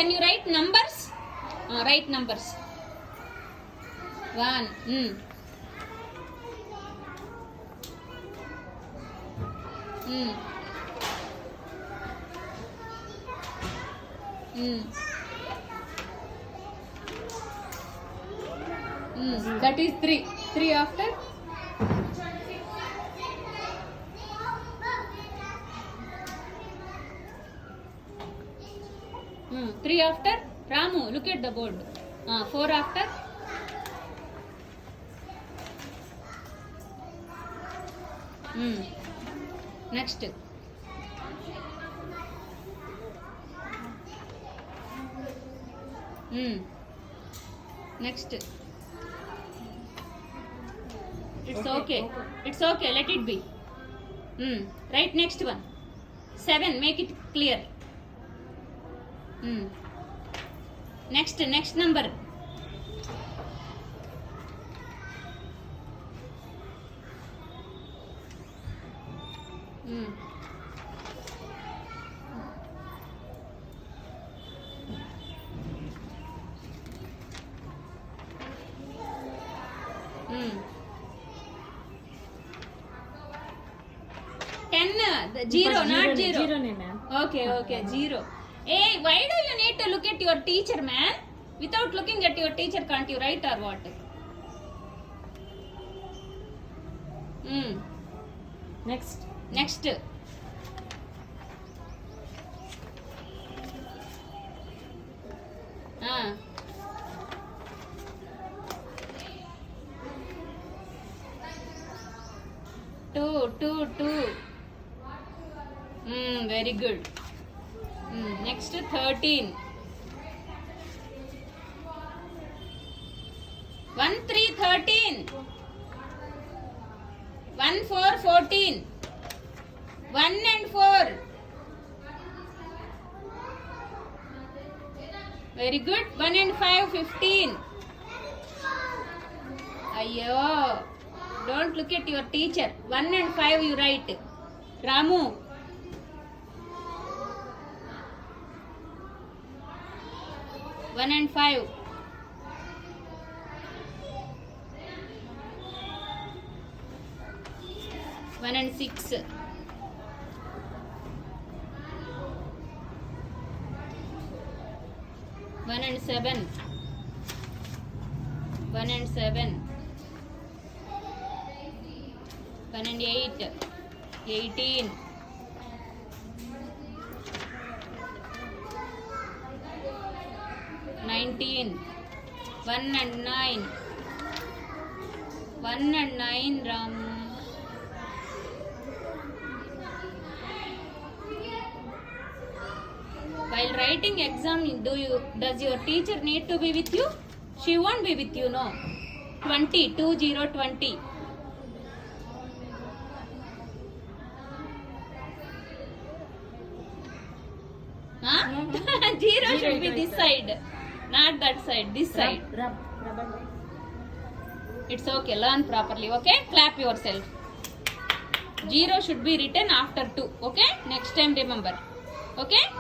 can you write numbers? Write numbers. 1. 3. That is 3. 3 after? 3 after? Ramu, look at the board. 4 after? Next. Next. It's okay. It's okay. Let it be. Right, next one. 7. Make it clear. Next number. Zero, not zero. Zero name, ma'am. Okay, 0. Hey, why do you need to look at your teacher, man? Without looking at your teacher, can't you write or what? Next. 2. Very good. Next 13. 1 3 13. 1 4 14. 1 and 4. Very good. 1 and 5 15. Ayyo. Don't look at your teacher. 1 and 5 you write. Ramu. 1 and 5. 1 and 6. 1 and 7. 1 and 7. 1 and 8. 18. 19. 1 and 9. 1 and 9, Ram. While writing exam, does your teacher need to be with you? She won't be with you, no. 20. 20. Huh? 0 should be this side, not that side, this side. It's okay, learn properly, okay? Clap yourself. 0 should be written after 2, okay? Next time remember, okay?